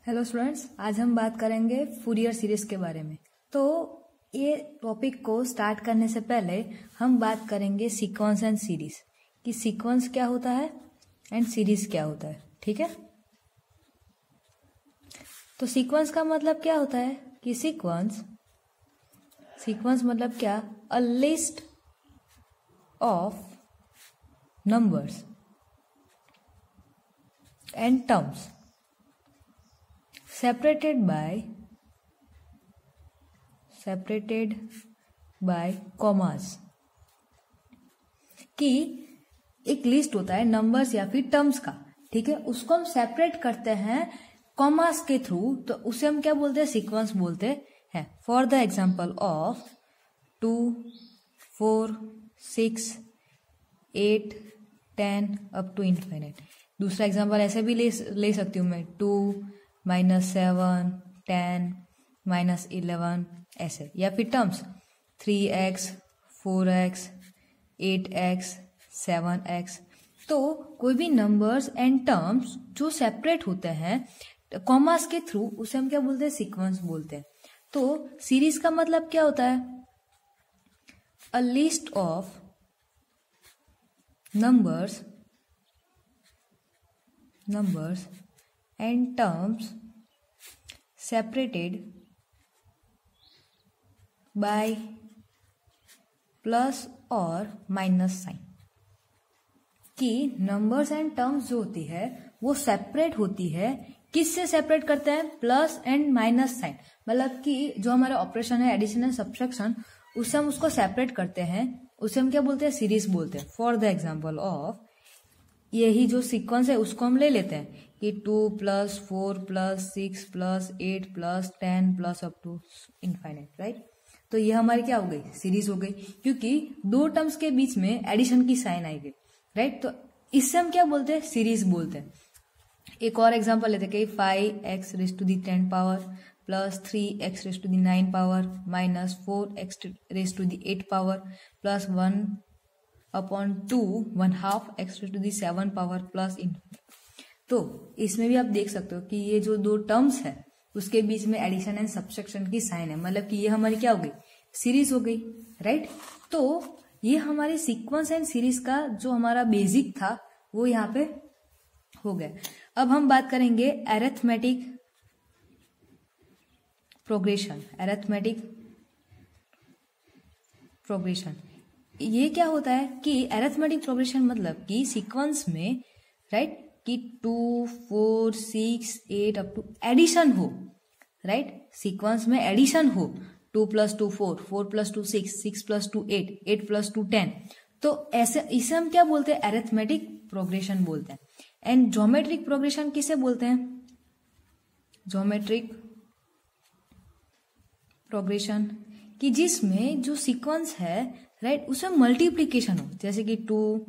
Hello students, आज हम बात करेंगे फूरियर सीरीज के बारे में। तो ये टॉपिक को स्टार्ट करने से पहले हम बात करेंगे सीक्वेंस एंड सीरीज कि सीक्वेंस क्या होता है एंड सीरीज क्या होता है। ठीक है, तो सीक्वेंस का मतलब क्या होता है कि सीक्वेंस मतलब क्या, a list of numbers and terms separated by commas कि एक लिस्ट होता है नंबर्स या फिर टर्म्स का। ठीक है, उसको हम सेपरेट करते हैं कॉमास के थ्रू, तो उसे हम क्या बोलते हैं, सीक्वेंस बोलते हैं। For the example of 2, 4, 6, 8, 10 up to infinite. दूसरा एग्जांपल ऐसे भी ले सकती हूँ मैं, 2, -7, 10, -11 ऐसे, या फिर terms 3x, 4x, 8x, 7x। तो कोई भी नंबर्स एंड टर्म्स जो सेपरेट होते हैं कॉमास के थ्रू, उसे हम क्या बोलते हैं, सीक्वेंस बोलते हैं। तो सीरीज का मतलब क्या होता है, a list of numbers and terms separated by plus और माइनस साइन। कि नंबर्स एंड टर्म्स जो होती है वो सेपरेट होती है, किससे सेपरेट करते हैं, प्लस एंड माइनस साइन। मतलब कि जो हमारा ऑपरेशन है एडिशन एंड सब्ट्रैक्शन, उससे हम उसको सेपरेट करते हैं, उसे हम क्या बोलते हैं, सीरीज बोलते हैं। फॉर द एग्जाम्पल ऑफ यही जो सीक्वेंस है उसको हम ले लेते हैं कि 2 + 4 + 6 + 8 + 10 + अप टू इनफाइनाइट, राइट। तो ये हमारी क्या हो गई, सीरीज हो गई, क्योंकि दो टर्म्स के बीच में एडिशन की साइन आई गई, राइट। तो इससे हम क्या बोलते हैं, सीरीज बोलते हैं। एक और एग्जांपल लेते हैं कि 5x⁻10 + 3x⁻9 -4x⁻8 +1/2 1/2x⁻7 plus infinite. तो इसमें भी आप देख सकते हो कि ये जो दो टर्म्स है उसके बीच में एडिशन एंड सब्ट्रैक्शन की साइन है, मतलब कि ये हमारी क्या हो गई, सीरीज हो गई, राइट। तो ये हमारी सीक्वेंस एंड सीरीज का जो हमारा बेसिक था वो यहाँ पे हो गया। अब हम बात करेंगे अरिथमेटिक प्रोग्रेशन। ये क्या होता है कि अरिथमेटिक प्रोग्रेशन मतलब कि सीक्वेंस में, राइट, कि 2, 4, 6, 8 अप टू एडिशन हो, राइट। सीक्वेंस में एडिशन हो, 2 + 2 4, 4 + 2 6, 6 + 2 8, 8 + 2 10। तो ऐसे इसे हम क्या बोलते हैं, अरिथमेटिक प्रोग्रेशन बोलते हैं। एंड ज्योमेट्रिक प्रोग्रेशन किसे बोलते हैं, ज्योमेट्रिक प्रोग्रेशन कि जिसमें जो सीक्वेंस है, राइट, उसमें मल्टीप्लीकेशन हो, जैसे कि 2,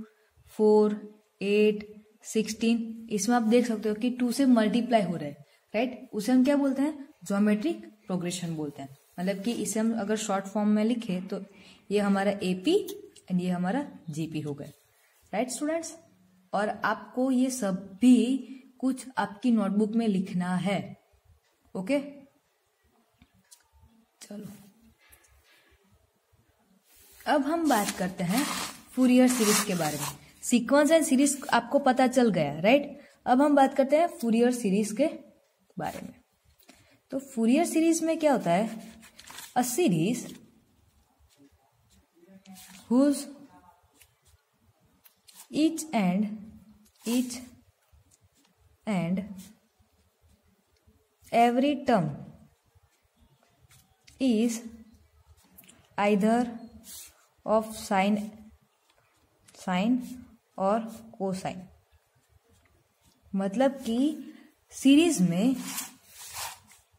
4, 8, 16। इसमें आप देख सकते हो कि 2 से मल्टीप्लाई हो रहा है, राइट। उसे हम क्या बोलते हैं, ज्योमेट्रिक प्रोग्रेशन बोलते हैं। मतलब कि इसे हम अगर शॉर्ट फॉर्म में लिखे तो ये हमारा एपी एंड ये हमारा जीपी हो गए, राइट स्टूडेंट्स। और आपको ये सब भी कुछ आपकी नोटबुक में लिखना है, ओके। चलो अब हम बात करते हैं फूरियर सीरीज के बारे में। सीक्वेंस एंड सीरीज आपको पता चल गया, राइट। अब हम बात करते हैं फूरियर सीरीज के बारे में। तो फूरियर सीरीज में क्या होता है, a series whose each and every term is either of sine और कोसाइन। मतलब कि सीरीज में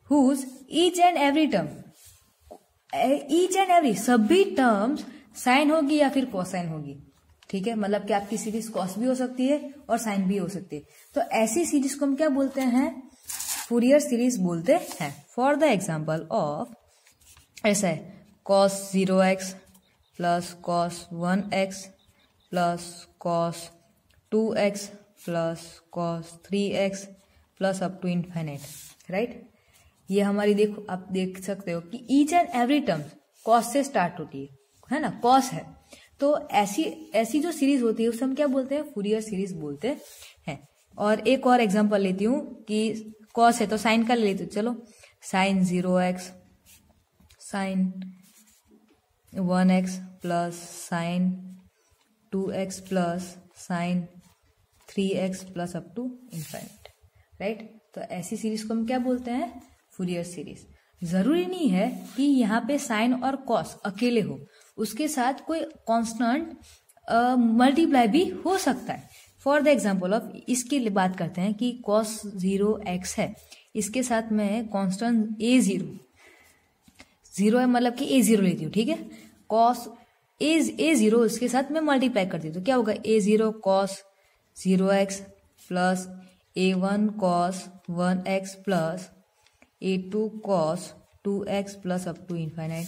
हुज ईच एंड एवरी सभी टर्म्स साइन होगी या फिर कोसाइन होगी। ठीक है, मतलब कि आपकी सीरीज कॉस भी हो सकती है और साइन भी हो सकती है। तो ऐसी सीरीज को हम क्या बोलते हैं, फूरियर सीरीज बोलते हैं। फॉर द एग्जाम्पल ऑफ ऐसा है, cos 0x + cos 1x + cos 2x + cos 3x plus up to infinite, right. ये हमारी देखो, आप देख सकते हो कि each and every term cos से स्टार्ट होती है ना, कॉस है। तो ऐसी जो सीरीज होती है उसे हम क्या बोलते हैं, फूरियर सीरीज बोलते हैं। और एक और एग्जांपल लेती हूँ कि कॉस है तो साइन का ले लेती हूँ, चलो sine 0x sine 1x plus sine 2x plus sine 3x plus up to infinite, right. तो ऐसी सीरीज को हम क्या बोलते हैं, फूरियर सीरीज। जरूरी नहीं है कि यहाँ पे साइन और कॉस अकेले हो, उसके साथ कोई कांस्टेंट मल्टीप्लाई भी हो सकता है। फॉर द एग्जाम्पल ऑफ, इसकी बात करते हैं कि कॉस 0x है, इसके साथ मैं कांस्टेंट A0 है, मतलब कि A0 लेती हूँ, ठीक है। कॉस A0 इसके साथ मैं मल्टीप्लाई करती हूँ, तो क्या होगा, A0 cos 0x plus A1 cos 1x plus A2 cos 2x plus up to infinite,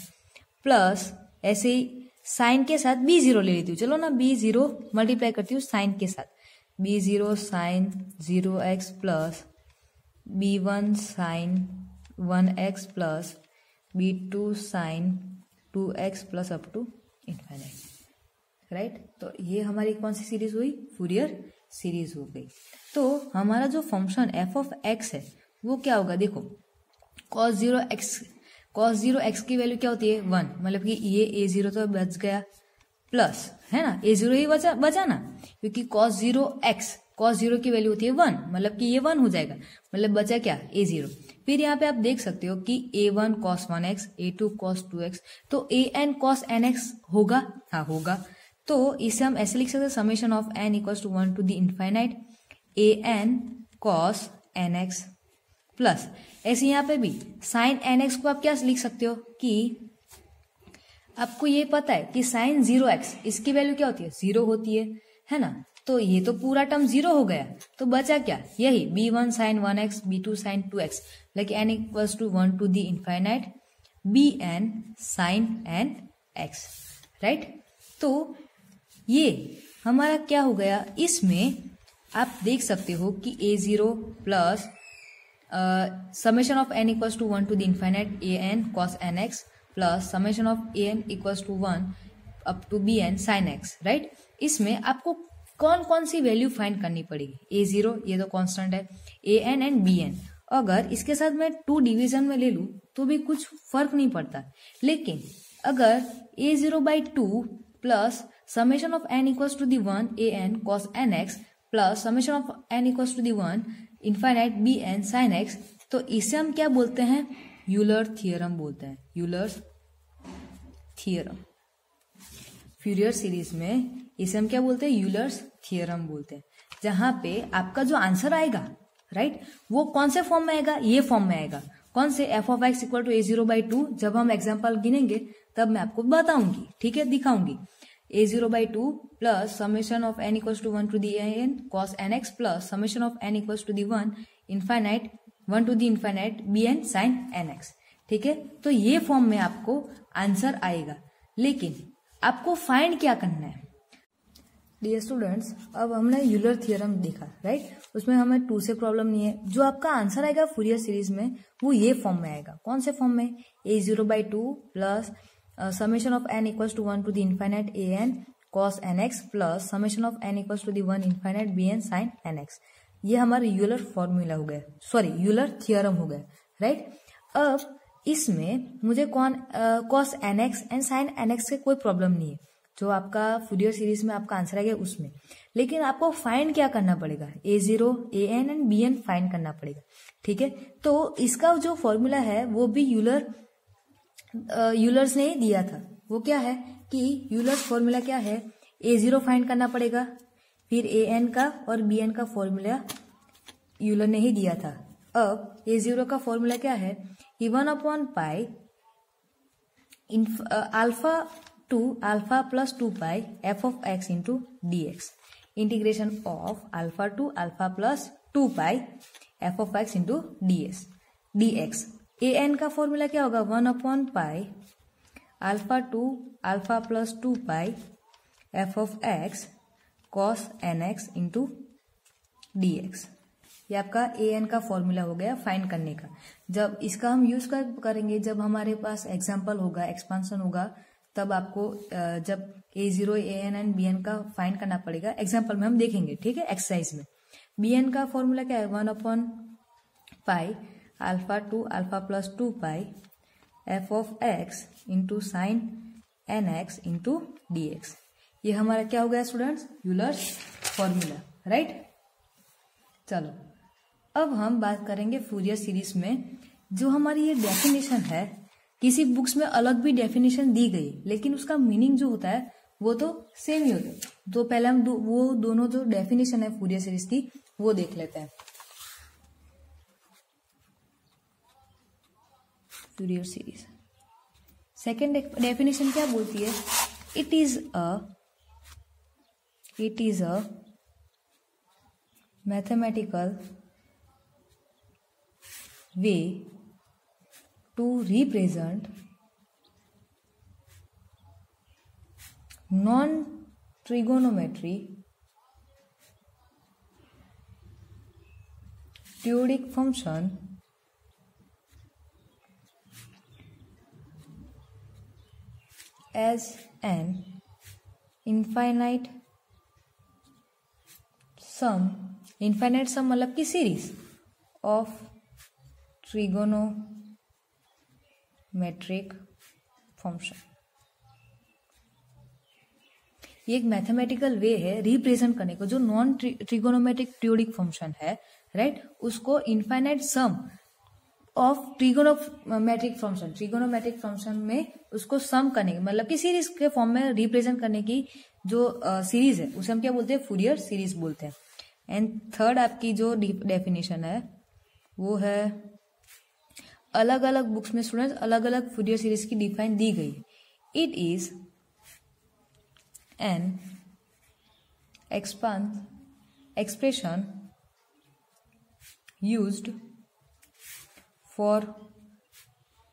plus ऐसे ही साइन के साथ B0 ले लेती हूँ, चलो ना, B0 मल्टीप्लाई करती हूँ साइन के साथ, B0 sine 0x plus B1 sine 1x plus B2 sine 2x plus up to infinite, right. तो ये हमारी कौन सी सीरीज हुई, फूरियर सीरीज हो गई। तो हमारा जो फंक्शन f ऑफ x है वो क्या होगा, देखो cos 0x की वैल्यू क्या होती है, 1, मतलब कि ये A0 तो बच गया, प्लस है ना, A0 ही बचा ना, क्योंकि cos 0 की वैल्यू होती है 1, मतलब कि ये 1 हो जाएगा, मतलब बचा क्या, A0। फिर यहाँ पे आप देख सकते हो कि A1 cos 1x, A2 cos 2x, तो an cos nx होगा, हाँ होगा। तो इसे हम ऐसे लिख सकते हैं, summation of n equals to 1 to the infinite an cos nx plus, ऐसे यहाँ पे भी साइन nx को आप क्या लिख सकते हो कि आपको ये पता है कि साइन 0x इसकी वैल्यू क्या होती है, 0 होती है ना। तो ये तो पूरा टर्म 0 हो गया, तो बचा क्या, यही B1 sine 1x B2 sine 2x, like n equals to 1 to the infinite Bn sine nx, right. तो ये हमारा क्या हो गया, इसमें आप देख सकते हो कि A0 plus summation of n equals to 1 to the infinite an cos nx plus summation of an equals to 1 up to bn sin x, right. इसमें आपको कौन कौन सी वैल्यू फाइंड करनी पड़ेगी, A0 ये तो कांस्टेंट है, an एंड bn। अगर इसके साथ मैं 2 डिवीजन में ले लूँ तो भी कुछ फर्क नहीं पड़ता, लेकिन अगर A0/2 plus summation of n equals to the 1 an cos nx plus summation of n equals to the 1 infinite bn sin x, तो इसे हम क्या बोलते हैं, यूलर थियरम बोलते हैं, यूलर थियरम। फ्यूरियर सीरीज में इसे हम क्या बोलते हैं, यूलर्स थियरम बोलते हैं। जहां पे आपका जो आंसर आएगा, राइट, वो कौन से फॉर्म में आएगा, ये फॉर्म में आएगा, कौन से, f of x equal to A0/2। जब हम एग्जाम्पल गिनेंगे तब मैं आपको बताऊंगी, ठीक है, दिखाऊंगी। A0/2 plus summation of n equals to 1 to the an cos nx plus summation of n equals to the 1 infinite 1 to the infinite bn sin nx, ठीक है। तो ये फॉर्म में आपको आंसर आएगा, लेकिन आपको फाइंड क्या करना है। डियर स्टूडेंट्स, अब हमने यूलर थियरम देखा, राइट, उसमें हमें 2 से प्रॉब्लम नहीं है। जो आपका आंसर आएगा फूरियर सीरीज में वो ये फॉर्म में आएगा, कौन से फॉर्म में, A0/2 plus summation of n equals to 1 to the infinite an cos nx plus summation of n equals to the 1 infinite bn sin nx। ये हमारा यूलर फॉर्मूला हो गया, सॉरी यूलर थियरम हो गया, राइट। अब इसमें मुझे cos nx and sin nx से कोई प्रॉब्लम नहीं है, जो आपका फूरियर सीरीज में आपका आंसर आएगा उसमें, लेकिन आपको फाइंड क्या करना पड़ेगा, A0 an and bn find करना पड़ेगा, ठीक है। तो इसका जो फॉर्मूला है वो भी यूलर्स ने ही दिया था। वो क्या है कि यूलर्स फॉर्मूला क्या है, A0 फाइंड करना पड़ेगा, फिर an का और bn का फॉर्मूला यूलर ने ही दिया था। अब A0 का फॉर्मूला क्या है कि 1/π alpha to alpha plus 2π f of x into dx, integration of alpha to alpha plus 2π f of x into dx। an का फॉर्मूला क्या होगा, 1/π alpha to alpha plus 2π f of x cos nx into dx, ये आपका A N का formula हो गया find करने का। जब इसका हम यूज करेंगे जब हमारे पास एग्जाम्पल होगा, एक्सपांशन होगा, तब आपको जब A0 AN एंड BN का फाइंड करना पड़ेगा। एग्जाम्पल में हम देखेंगे, ठीक है, एक्सरसाइज में। BN का फॉर्मूला क्या है, 1/π alpha to alpha plus 2π f of x into sine nx into dx। ये हमारा क्या हो गया स्टूडेंट्स, यूलर्स फॉर्मूला, राइट। चलो अब हम बात करेंगे फूरियर सीरीज में। जो हमारी ये डेफिनेशन है, किसी बुक्स में अलग भी डेफिनेशन दी गई, लेकिन उसका मीनिंग जो होता है वो तो सेम ही होता है। तो पहले हम वो दोनों जो डेफिनेशन है फूरियर सीरीज की वो देख लेते हैं। फूरियर सीरीज सेकेंड डेफिनेशन क्या बोलती है, it is a mathematical way to represent non-trigonometry periodic function as an infinite sum मतलब की सीरीज ऑफ ट्रिगोनोमेट्रिक फंक्शन। ये एक मैथमेटिकल वे है रिप्रेजेंट करने को जो नॉन ट्रिगोनोमेट्रिक पीरियोडिक फंक्शन है, राइट, उसको infinite sum of trigonometric function में उसको सम करने मतलब कि सीरीज के फॉर्म में रिप्रेजेंट करने की जो सीरीज है उसे हम क्या बोलते हैं, फूरियर सीरीज बोलते हैं। एंड थर्ड आपकी जो डेफिनेशन है वो है, अलग अलग बुक्स में स्टूडेंट्स अलग अलग फूरियर सीरीज की डिफाइन दी गई है। It is an expression used for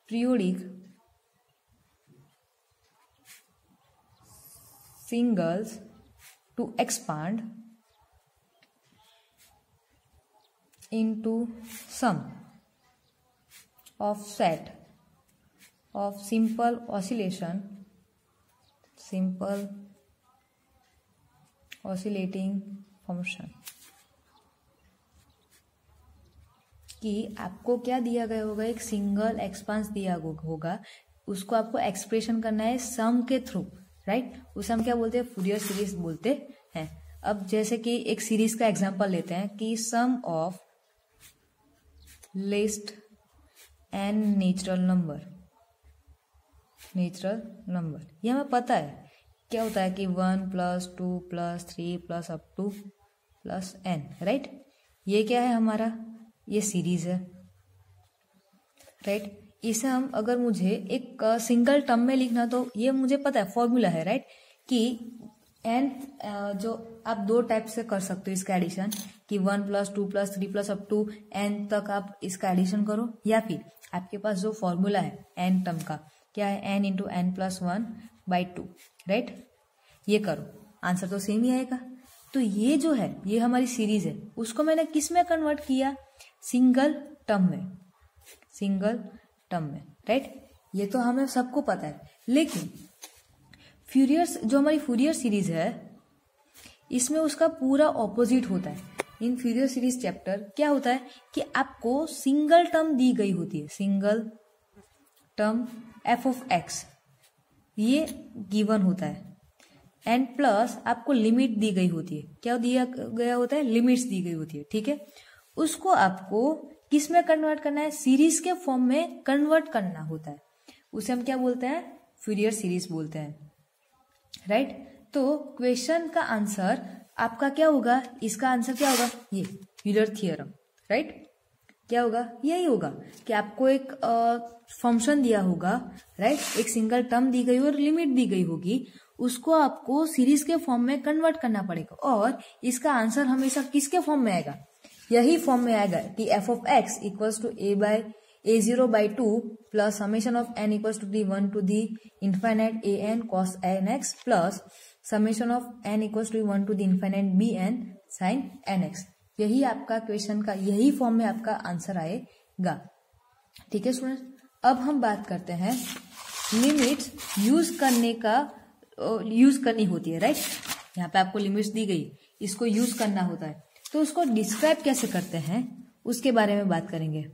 periodic signals to expand into sum of set of simple oscillating function। कि आपको क्या दिया गया होगा, एक सिंगल एक्सपांस दिया होगा, उसको आपको एक्सप्रेशन करना है सम के थ्रू, राइट। उसे हम क्या बोलते हैं, फूरियर सीरीज बोलते हैं। अब जैसे कि एक सीरीज का एग्जांपल लेते हैं कि sum of list n natural number, ये हमें पता है क्या होता है कि 1 + 2 + 3 + अप टू +n, राइट। ये क्या है हमारा, ये सीरीज है, राइट। इसे हम अगर मुझे एक सिंगल टर्म में लिखना तो ये मुझे पता है फॉर्मूला है, राइट, कि एन जो आप दो टाइप से कर सकते हो इसका एडिशन, कि 1 + 2 + 3 + अप टू n तक आप इसका एडिशन करो, या फिर आपके पास जो फॉर्मूला है n टर्म का क्या है, n × n + 1/2, राइट। ये करो, आंसर तो सेम ही आएगा। तो ये जो है ये हमारी सीरीज है, उसको मैंने किस में कन्वर्ट किया, सिंगल टर्म में, राइट। ये तो हमें सबको पता है, लेकिन जो हमारी फूरियर सीरीज है इसमें उसका पूरा ऑपोजिट होता है। इन फूरियर सीरीज चैप्टर क्या होता है कि आपको सिंगल टर्म दी गई होती है, single term f of x ये गिवन होता है, एंड प्लस आपको लिमिट दी गई होती है। क्या दिया गया होता है, लिमिट्स दी गई होती है, ठीक है। उसको आपको किस में कन्वर्ट करना है, सीरीज के फॉर्म में कन्वर्ट करना होता है, उसे हम क्या बोलते हैं, फूरियर सीरीज बोलते हैं, राइट। तो क्वेश्चन का आंसर आपका क्या होगा, इसका आंसर क्या होगा, ये यूलर थ्योरम, राइट। क्या होगा, यही होगा कि आपको एक फंक्शन दिया होगा, राइट, एक सिंगल टर्म दी गई और लिमिट दी गई होगी, उसको आपको सीरीज के फॉर्म में कन्वर्ट करना पड़ेगा, और इसका आंसर हमेशा किसके फॉर्म में आएगा, यही फॉर्म में आएगा कि f of x = a0/2 plus summation of n = d1 to the infinite an cos nx plus summation of n = 1 to the infinite bn sin nx। यही आपका क्वेश्चन का यही फॉर्म में आपका आंसर आएगा। ठीक है स्टूडेंट, अब हम बात करते हैं लिमिट्स यूज करनी होती है, राइट। यहाँ पे आपको लिमिट्स दी गई, इसको यूज करना होता है, तो उसको डिस्क्राइब कैसे करते हैं उसके बारे में बात करेंगे।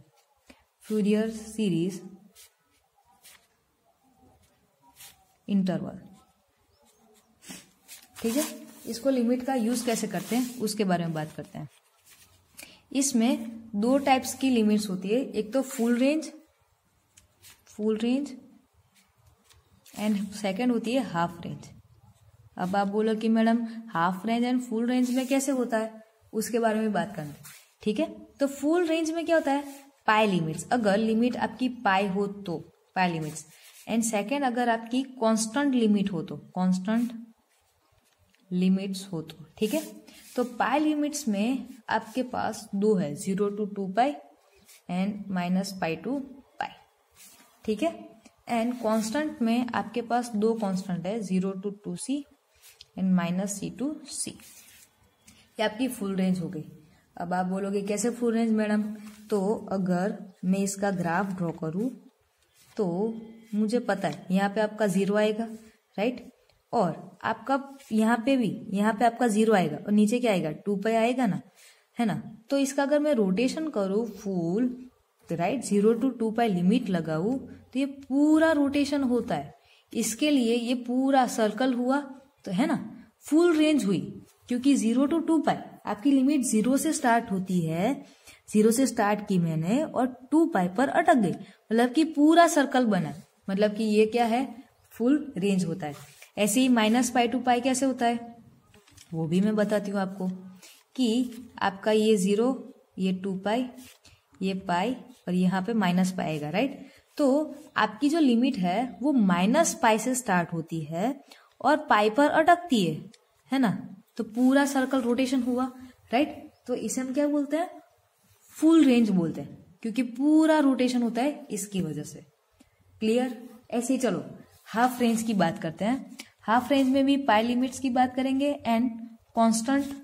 फूरियर सीरीज इंटरवल, ठीक है, इसको लिमिट का यूज कैसे करते हैं उसके बारे में बात करते हैं। इसमें दो टाइप्स की लिमिट्स होती है, एक तो फुल रेंज एंड सेकंड होती है हाफ रेंज। अब आप बोलो कि madam half range and full range में कैसे होता है, उसके बारे में बात करना है। ठीक है, तो फुल रेंज में क्या होता है, पाई लिमिट्स, अगर लिमिट आपकी पाई हो तो पाई लिमिट्स, एंड सेकंड अगर आपकी कांस्टेंट लिमिट हो तो कांस्टेंट लिमिट्स हो तो। ठीक है, तो पाई लिमिट्स में आपके पास दो है, 0 to 2 पाई एंड -π to पाई। ठीक है, एंड कांस्टेंट में आपके पास दो कांस्टेंट है, 0 to 2c and -c to c। ये आपकी फुल रेंज हो गई। अब आप बोलोगे कैसे फुल रेंज मैडम, तो अगर मैं इसका ग्राफ ड्रॉ करूं तो मुझे पता है यहाँ पे आपका 0 आएगा, राइट, और आपका यहाँ पे आपका 0 आएगा और नीचे क्या आएगा, 2 पाई आएगा ना, है ना। तो इसका अगर मैं रोटेशन करूँ फुल, तो राइट 0 to 2 पाई लिमिट लगाऊं तो ये पूरा रोटेशन होता है। इसके लिए ये पूरा सर्कल हुआ तो है ना, फुल रेंज हुई, क्योंकि 0 to 2 पाई आपकी लिमिट 0 से स्टार्ट होती है, 0 से स्टार्ट की मैंने और 2 पाई पर अटक गई, मतलब कि पूरा सर्कल बना, मतलब कि ये क्या है, फुल रेंज होता है। ऐसे ही -π to पाई कैसे होता है वो भी मैं बताती हूँ आपको, कि आपका ये 0, ये 2 पाई, ये पाई और यहाँ पे -π आएगा, राइट। तो आपकी जो लिमिट है वो -π से स्टार्ट होती है और पाई पर अटकती है ना, तो पूरा सर्कल रोटेशन हुआ, राइट। तो इसे हम क्या बोलते हैं, फुल रेंज बोलते हैं, क्योंकि पूरा रोटेशन होता है इसकी वजह से। क्लियर। ऐसे ही चलो हाफ रेंज की बात करते हैं। हाफ रेंज में भी पाई लिमिट्स की बात करेंगे एंड कांस्टेंट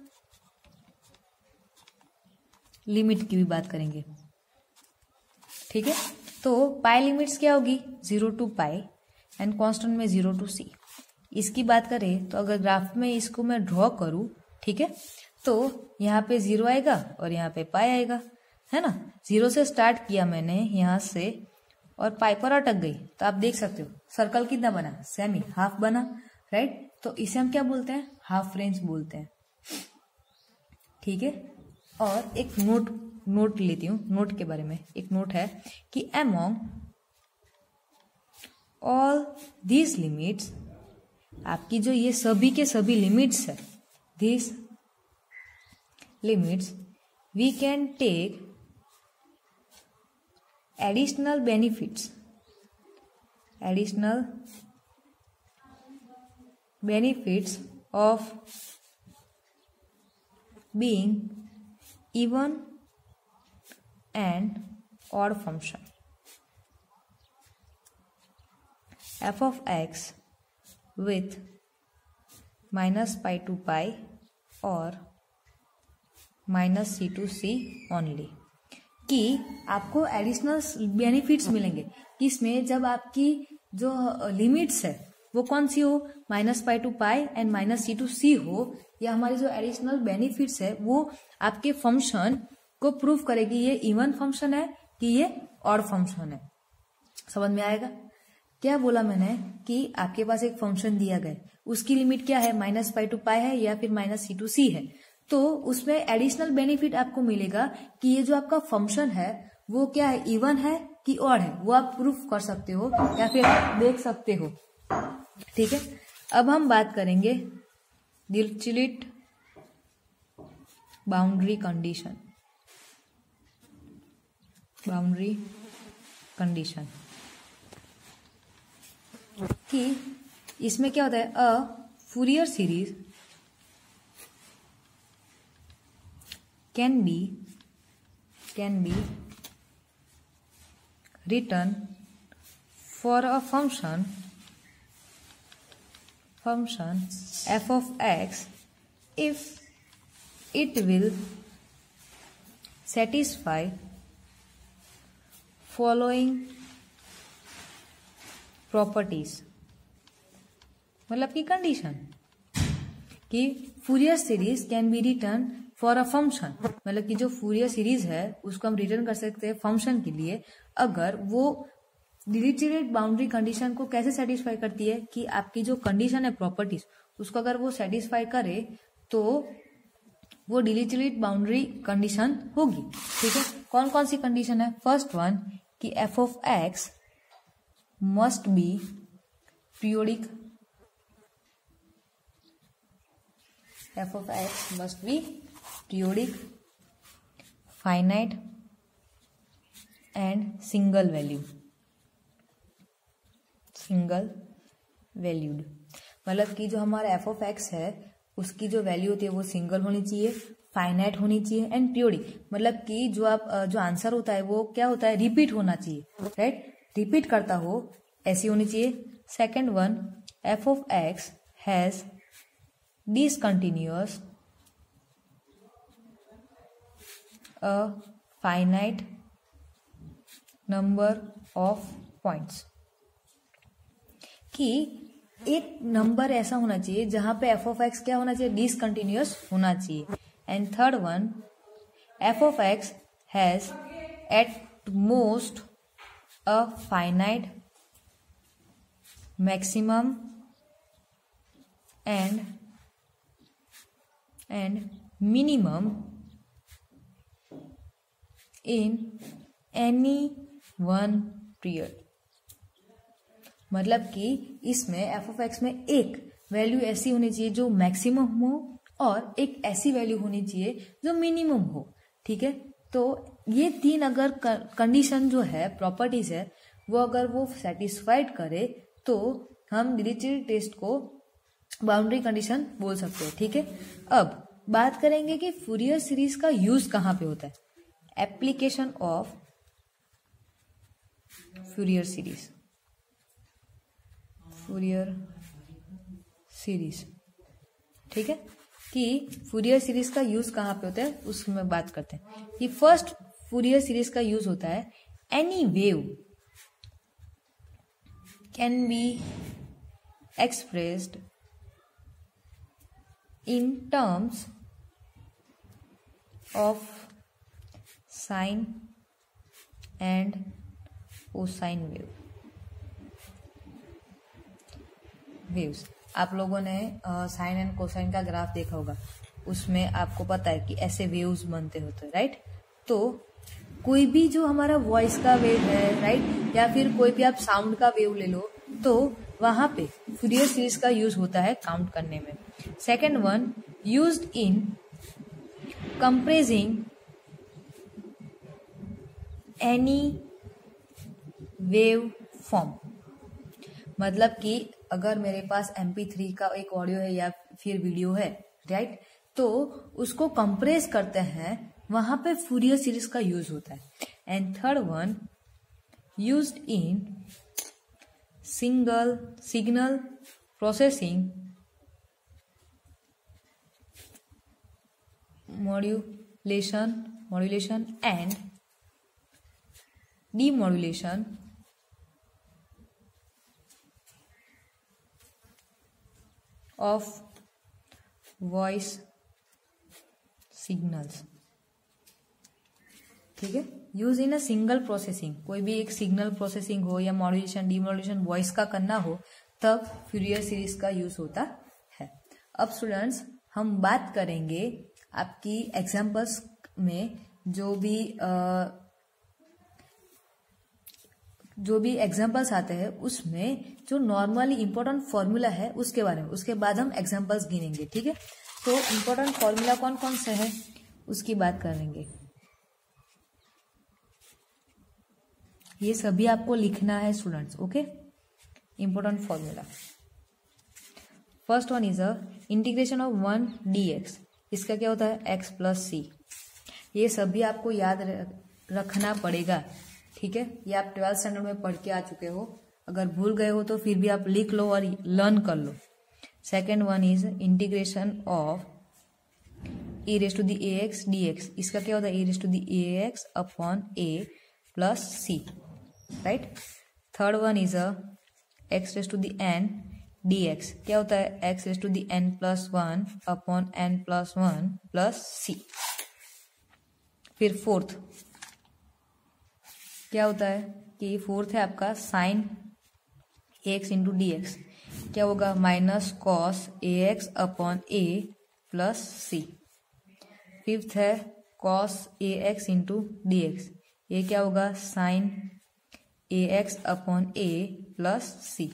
लिमिट की भी बात करेंगे। ठीक है, तो पाई लिमिट्स क्या होगी, 0 to पाई एंड कांस्टेंट में 0 to c। इसकी बात करें तो अगर ग्राफ में इसको मैं ड्रॉ करूं, ठीक है, तो यहाँ पे 0 आएगा और यहाँ पे पाई आएगा, है ना। 0 से स्टार्ट किया मैंने यहाँ से और पाई पर अटक गई, तो आप देख सकते हो सर्कल कितना बना, सेमी हाफ बना, राइट। तो इसे हम क्या बोलते हैं, हाफ रेंज बोलते हैं। ठीक है, और एक नोट लेती हूँ, नोट के बारे में एक नोट है कि अमॉन्ग ऑल दीज लिमिट्स, आपकी जो ये सभी के सभी लिमिट्स है, these limits we can take additional benefits of being even and odd function f of x with -π to पाई और -c to c only, कि आपको एडिशनल बेनिफिट्स मिलेंगे किसमें, जब आपकी जो लिमिट्स है वो कौन सी हो, -π to pi and -c to c हो, या हमारी जो एडिशनल बेनिफिट्स है वो आपके फंक्शन को प्रूव करेगी ये इवन फंक्शन है कि ये ऑड फंक्शन है। समझ में आएगा क्या बोला मैंने, कि आपके पास एक फंक्शन दिया गया, उसकी लिमिट क्या है, -π to पाई है या फिर -c to c है, तो उसमें एडिशनल बेनिफिट आपको मिलेगा कि ये जो आपका फंक्शन है वो क्या है, इवन है कि ऑड है, वो आप प्रूफ कर सकते हो या फिर देख सकते हो। ठीक है, अब हम बात करेंगे डिरिचलेट बाउंड्री कंडीशन कि इसमें क्या होता है, a Fourier series can be written for a function f of x if it will satisfy following properties, मतलब की कंडीशन कि Fourier series can be return for a function, मतलब कि जो फूरियर सीरीज है उसको हम रिटर्न कर सकते हैं फंक्शन के लिए अगर वो डिलीटेड बाउंड्री कंडीशन को कैसे सेटिस्फाई करती है कि आपकी जो कंडीशन है प्रॉपर्टीज उसको अगर वो सेटिस्फाई करे तो वो डिलीटेड बाउंड्री कंडीशन होगी। ठीक है, कौन कौन सी कंडीशन है? फर्स्ट वन कि F of x must be periodic, F of x must be periodic, finite and single valued, मतलब कि जो हमारा एफ ऑफ एक्स है उसकी जो वैल्यू होती है वो सिंगल होनी चाहिए, फाइनाइट होनी चाहिए एंड पीरियोडिक, मतलब कि जो आंसर होता है वो क्या होता है, रिपीट होना चाहिए, राइट, रिपीट करता हो ऐसी होनी चाहिए। Second one, F of x has discontinuous a finite number of points, कि एक नंबर ऐसा होना चाहिए जहां पे एफ ऑफ एक्स क्या होना चाहिए, डिसकंटिन्यूअस होना चाहिए। And third one, F of x has at most a finite maximum and minimum in any one period, मतलब कि इसमें एफ ऑफ एक्स में एक वैल्यू ऐसी होनी चाहिए जो मैक्सिमम हो और एक ऐसी वैल्यू होनी चाहिए जो मिनिमम हो। ठीक है, तो ये तीन अगर कंडीशन जो है प्रॉपर्टीज है वो अगर वो सेटिस्फाइड करे तो हम डिलीटेड टेस्ट को बाउंड्री कंडीशन बोल सकते हैं। ठीक है, अब बात करेंगे कि फूरियर सीरीज का यूज कहां पे होता है। एप्लीकेशन ऑफ फूरियर सीरीज, ठीक है, कि फूरियर सीरीज का यूज कहां पे होता है उसमें बात करते हैं। कि फर्स्ट फूरियर सीरीज का यूज होता है any wave can be expressed in terms of sine and cosine waves। आप लोगों ने साइन एंड कोसाइन का ग्राफ देखा होगा, उसमें आपको पता है कि ऐसे वेव्स बनते होते हैं, राइट। तो कोई भी जो हमारा वॉइस का वेव है, राइट, या फिर कोई भी आप साउंड का वेव ले लो, तो वहां पे फूरियर सीरीज का यूज होता है काउंट करने में। Second one, used in compressing any wave form, मतलब कि अगर मेरे पास MP3 का एक ऑडियो है या फिर वीडियो है, राइट, तो उसको कंप्रेस करते हैं, वहां पे फूरियर सीरीज का यूज होता है। And third one, used in signal processing modulation and demodulation of voice signals. ठीक है, use in a single processing, कोई भी एक सिग्नल प्रोसेसिंग हो या मॉड्यूलेशन डीमॉड्यूलेशन वॉइस का करना हो तब फूरियर सीरीज का यूज होता है। अब स्टूडेंट्स हम बात करेंगे आपकी एग्जाम्पल्स में जो भी एग्जाम्पल्स आते हैं उसमें जो नॉर्मली इंपॉर्टेंट फॉर्मूला है उसके बारे में, उसके बाद हम एग्जाम्पल्स गिनेंगे। ठीक है, तो इंपॉर्टेंट फॉर्मूला कौन कौन से है उसकी बात करेंगे। ये सभी आपको लिखना है students, okay. Important formula, first one is a integration of 1 dx, इसका क्या होता है x + c। ये सभी आपको याद रखना पड़ेगा, ठीक है, ये आप 12th स्टैंडर्ड में पढ़ के आ चुके हो, अगर भूल गए हो तो फिर भी आप लिख लो और लर्न कर लो। Second one is integration of e raise to the a x d x, इसका क्या होता है e raise to the a x upon a plus c, right. Third one is a x raise to the n d x, क्या होता है x raise to the n plus one upon n plus one plus c. फिर fourth क्या होता है कि fourth है आपका sign a x into d x, क्या होगा minus cos a x upon a plus c. Fifth है cos a x into d x, ये क्या होगा sine a x upon a plus c.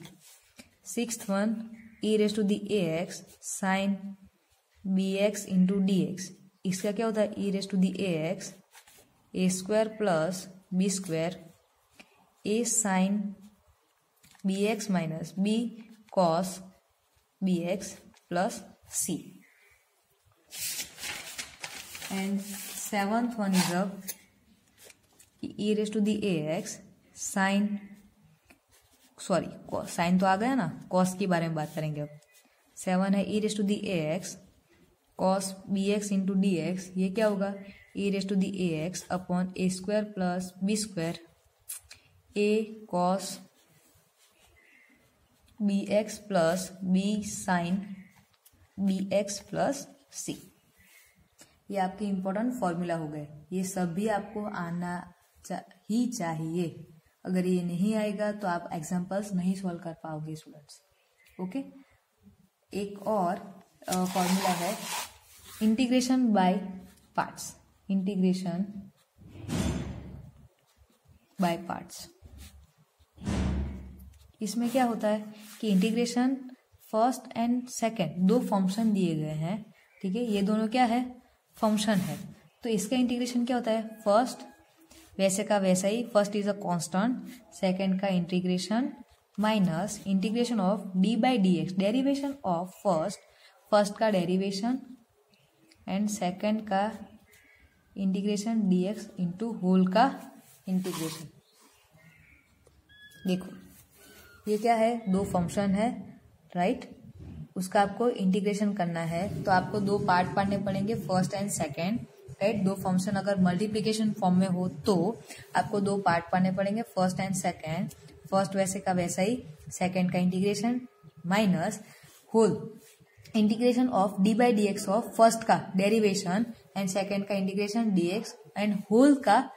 Sixth one e raise to the a x sine b x into d x, इसका क्या होता है e raise to the a x a square plus b square a sine b x minus b cos b x plus c. And seventh one is a e raise to the a x sine, sorry sine तो आ गया ना, cos के बारे में बात करेंगे अब। सेवन है e raise to the a x cos b x into d x, ये क्या होगा e raise to the a x upon a square plus b square a cos b x plus b sine b x plus c. ये आपके important formula हो गए, ये सब भी आपको आना ही चाहिए। अगर ये नहीं आएगा तो आप एग्जाम्पल्स नहीं सॉल्व कर पाओगे स्टूडेंट्स। ओके, एक और फॉर्मूला है integration by parts, integration by parts. इसमें क्या होता है कि इंटीग्रेशन फर्स्ट एंड सेकंड दो फंक्शन दिए गए हैं, ठीक है, ये दोनों क्या है फंक्शन है, तो इसका इंटीग्रेशन क्या होता है फर्स्ट वैसे का वैसा ही, first is a constant, second का integration minus integration of d by d x, derivation of first का डेरिवेशन एंड सेकंड का integration d x into whole का इंटीग्रेशन। देखो ये क्या है दो फंक्शन है, राइट, उसका आपको इंटीग्रेशन करना है तो आपको दो पार्ट पढ़ने पड़ेंगे फर्स्ट एंड सेकंड, राइट। दो फंक्शन अगर मल्टीप्लिकेशन फॉर्म में हो तो आपको दो पार्ट पढ़ने पड़ेंगे फर्स्ट एंड सेकंड, फर्स्ट वैसे का वैसा ही, सेकंड का integration minus whole integration of d by d x of first का डेरिवेशन एंड सेकंड का integration d x and whole का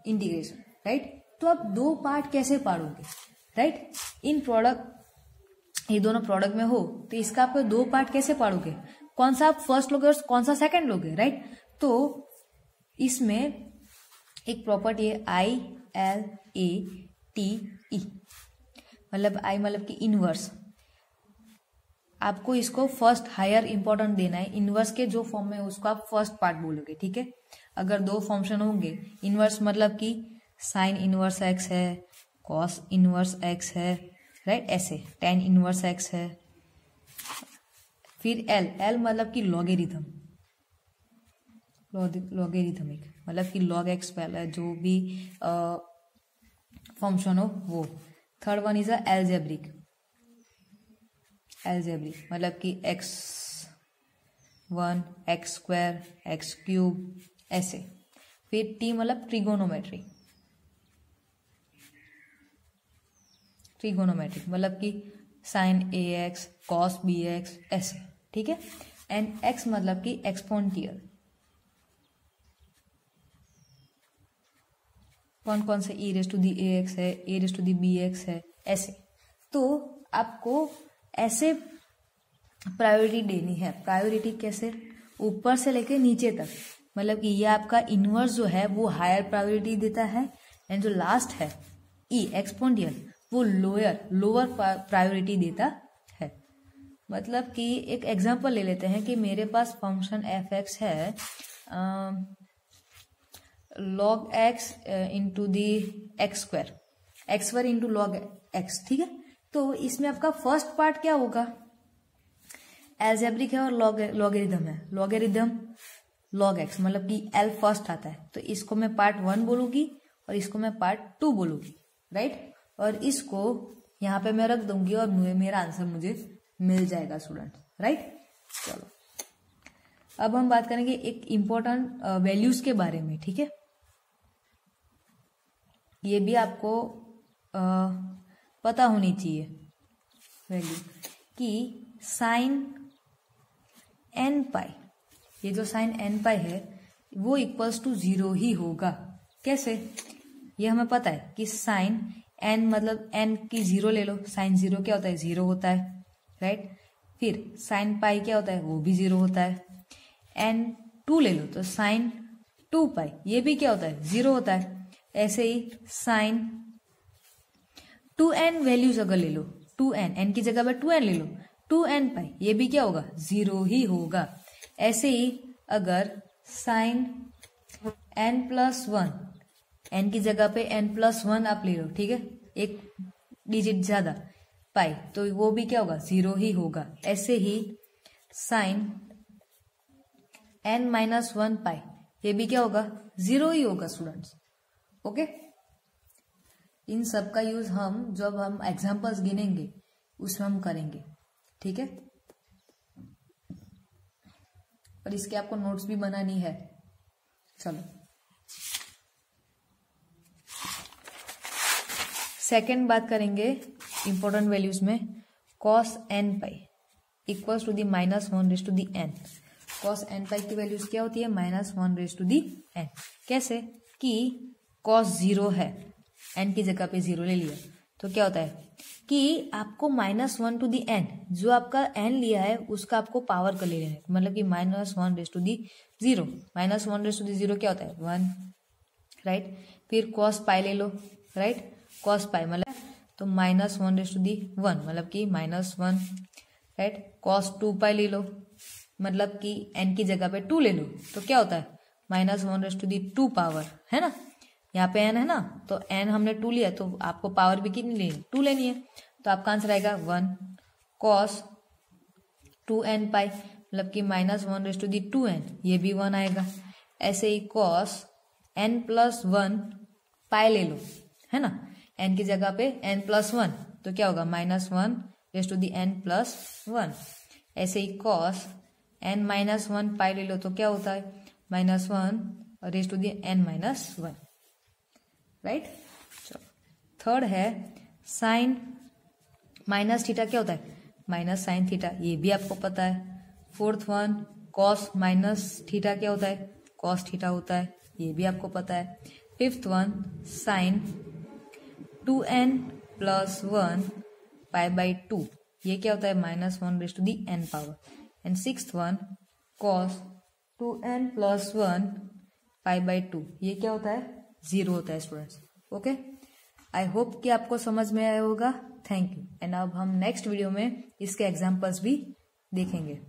इंटीग्रेशन, राइट। तो आप दो पार्ट कैसे पढ़ोगे, राइट, इन प्रोडक्ट ये दोनों प्रोडक्ट में हो तो इसका आप दो पार्ट कैसे पढ़ोगे, कौन सा आप फर्स्ट लोगे और कौन सा सेकंड लोगे, राइट। तो इसमें एक प्रॉपर्टी है I L A T E, मतलब आई मतलब कि इनवर्स, आपको इसको फर्स्ट हायर इंपॉर्टेंट देना है, इनवर्स के जो फॉर्म में उसको आप फर्स्ट पार्ट बोलोगे, ठीक है। अगर दो फंक्शन होंगे इनवर्स मतलब कि साइन इनवर्स एक्स है, कॉस इनवर्स एक्स है, राइट, ऐसे टेन इनवर्स एक्स है। फिर एल मतलब कि लॉगेरिथम, लॉगेरिथमिक मतलब कि लॉग एक्स पहले जो भी फंक्शन हो वो। Third one is a algebraic, algebraic मतलब कि x1 x square x cube ऐसे। फिर टी मतलब ट्रिगोनोमेट्री, ट्रिगोनोमेट्रिक मतलब कि sign a x cos b x ऐसे, ठीक है। एंड एक्स मतलब कि एक्सपोनेंशियल, कौन कौन से e raise to the a x है, a raise to the b x है ऐसे। तो आपको ऐसे प्रायोरिटी देनी है, प्रायोरिटी कैसे ऊपर से लेके नीचे तक, मतलब कि ये आपका इनवर्स जो है वो हायर प्रायोरिटी देता है एंड जो लास्ट है ई एक्सपोनेंशियल वो लोअर प्रायोरिटी देता है। मतलब कि एक एग्जांपल ले लेते हैं कि मेरे पास फंक्शन एफ एक्स है log x into the x square into log x, ठीक है। तो इसमें आपका फर्स्ट पार्ट क्या होगा एल्जेब्रिक है और लॉगरिथम है, लॉगरिथम लॉग एक्स मतलब कि एल फर्स्ट आता है, तो इसको मैं पार्ट 1 बोलूंगी और इसको मैं पार्ट 2 बोलूंगी, राइट। और इसको यहाँ पे मैं रख दूंगी और मेरा आंसर मुझे मिल जाएगा स्टूडेंट, राइट। चलो अब हम बात करेंगे एक इम्पोर्टेंट वैल्यूज के बारे में, ठीक है। ये भी आपको पता होनी चाहिए वैल्यू कि साइन एन पाई, ये जो साइन एन पाई है वो इक्वल्स टू 0 ही होगा। कैसे? ये हमें पता है कि साइन एन मतलब एन की 0 ले लो, साइन 0 क्या होता है? 0 होता है, राइट। फिर साइन पाई क्या होता है? वो भी 0 होता है। एन 2 ले लो तो साइन 2 पाई, ये भी क्या होता है? 0 होता है। ऐसे ही साइन 2n वैल्यूज अगर ले लो, 2n, एन की जगह पर 2n ले लो, 2n पाई, ये भी क्या होगा? 0 ही होगा। ऐसे ही अगर साइन n+1, एन की जगह पे n+1 आप ले लो, ठीक है, एक डिजिट ज्यादा पाई, तो वो भी क्या होगा? 0 ही होगा। ऐसे ही साइन n-1 पाई, ये भी क्या होगा? 0 ही होगा स्टूडेंट्स। ओके, इन सब का यूज हम जब हम एग्जांपल्स गिनेंगे उसमें हम करेंगे, ठीक है। और इसके आपको नोट्स भी बनानी है। चलो सेकंड बात करेंगे इंपॉर्टेंट वैल्यूज में, cos n pi equals to the -1/n। cos n pi की वैल्यूज क्या होती है? -1/n। कैसे? कि cos 0 है, n की जगह पे 0 ले लिया, तो क्या होता है कि आपको -1/n, जो आपका n लिया है उसका आपको पावर कर लेना है, मतलब कि -1/0। -1/0 क्या होता है? 1, राइट। फिर cos पाई ले लो, राइट। cos पाई मतलब तो -1/1 मतलब कि -1, राइट। cos 2 पाई ले लो, मतलब कि n की जगह पे 2 ले लो, तो क्या होता है? -1/2 पावर, है ना। यहाँ पे n है ना, तो n हमने 2 लिया, तो आपको पावर भी कितनी लेनी? 2 लेनी है, तो आपका आंसर आएगा 1 cos 2n पाई, मतलब कि -1/2n, ये भी 1 आएगा। ऐसे ही cos n+1 पाई ले लो, है ना, n की जगह पे n+1, तो क्या होगा? -1/n+1। ऐसे ही cos n-1 पाई ले लो, तो क्या होता है? -1/n-1, right. चलो थर्ड है साइन माइनस थीटा, क्या होता है? माइनस साइन थीटा, ये भी आपको पता है। Fourth one cos minus theta, क्या होता है? कॉस थीटा होता है, ये भी आपको पता है। फिफ्थ वन साइन 2n+1 π/2, ये क्या होता है? -1/n power. And sixth one cos 2n+1 π/2, ये क्या होता है? 0 होता है स्टूडेंट्स। ओके, आई होप कि आपको समझ में आया होगा। Thank you. एंड अब हम नेक्स्ट वीडियो में इसके एग्जाम्पल्स भी देखेंगे।